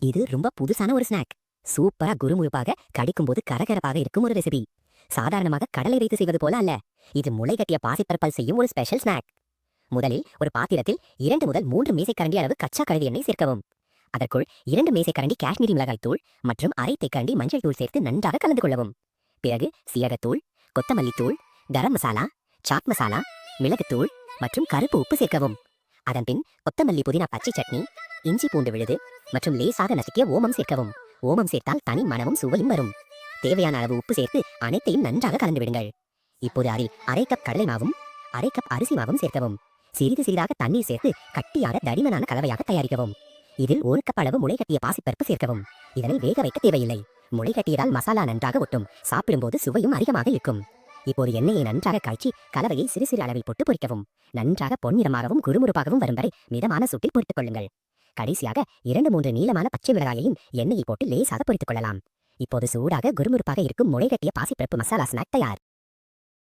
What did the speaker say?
இது ரொம்ப புதுசான ஒரு ஸ்நாக். சூப்பரா குறுமுறுப்பாக கடிக்கும்போது கரகரப்பாக இருக்கும் ஒரு ரெசிபி. சாதாரணமாக கடலை வைத்து செய்வது போல அல்ல. இது முளைகட்டிய பாசிப்பருப்பால் செய்யும் ஒரு ஸ்பெஷல் ஸ்நாக். முதலில் ஒரு பாத்திரத்தில் 2 முதல் 3 மேசைக்கரண்டி அளவு கச்சா கழுவி எண்ணெய் சேர்க்கவும். அதற்குள் 2 மேசைக்கரண்டி காஷ்மீரி மிளகாய் தூள் மற்றும் அரை தேக்கரண்டி மஞ்சள் தூள் சேர்த்து நன்றாக கலந்து கொள்ளவும். பிறகு சீரகத்தூள், கொத்தமல்லி தூள், கரம் மசாலா, சாட் மசாலா, மிளகுத்தூள் மற்றும் கருப்பு உப்பு சேர்க்கவும். அதன்பின் கொத்தமல்லி புதினா பச்சை சட்னி, இஞ்சி பூண்டு விழுது மற்றும் லேசாக நசுக்கிய ஓமம் சேர்க்கவும். ஓமம் சேர்த்தால் தனி மணமும் சுவையும் வரும். தேவையான அளவு உப்பு சேர்த்து அனைத்தையும் நன்றாக கலந்து விடுங்கள். இப்போது அதில் அரை கப் கடலை மாவும் அரை கப் அரிசி மாவும் சேர்க்கவும். சிறிது சிறிதாக தண்ணீர் சேர்த்து கட்டியான தடிமனான கலவையாக தயாரிக்கவும். இதில் 1 கப் அளவு முளைகட்டிய பாசிப்பருப்பு சேர்க்கவும். இதனை வேக வைக்க தேவையில்லை. முளைகட்டியதால் மசாலா நன்றாக ஒட்டும். சாப்பிடும்போது சுவையும் அதிகமாக இருக்கும். இப்போது எண்ணெயை நன்றாக காய்ச்சி கலவையை சிறு சிறு அளவில் போட்டு பொரிக்கவும். நன்றாக பொன்னிறமாகவும் குறுமுறுப்பாகவும் வரும் வரை மிதமான சூட்டில் பொரித்துக் கொள்ளுங்கள். கடைசியாக 2-3 நீளமான பச்சை மிளகாயையும் எண்ணெயை போட்டு லேசாக பொரித்துக் கொள்ளலாம். இப்போது சூடாக குறுமுறுப்பாக இருக்கும் முளைகட்டிய பாசிப்பருப்பு மசாலா ஸ்நாக் தயார்.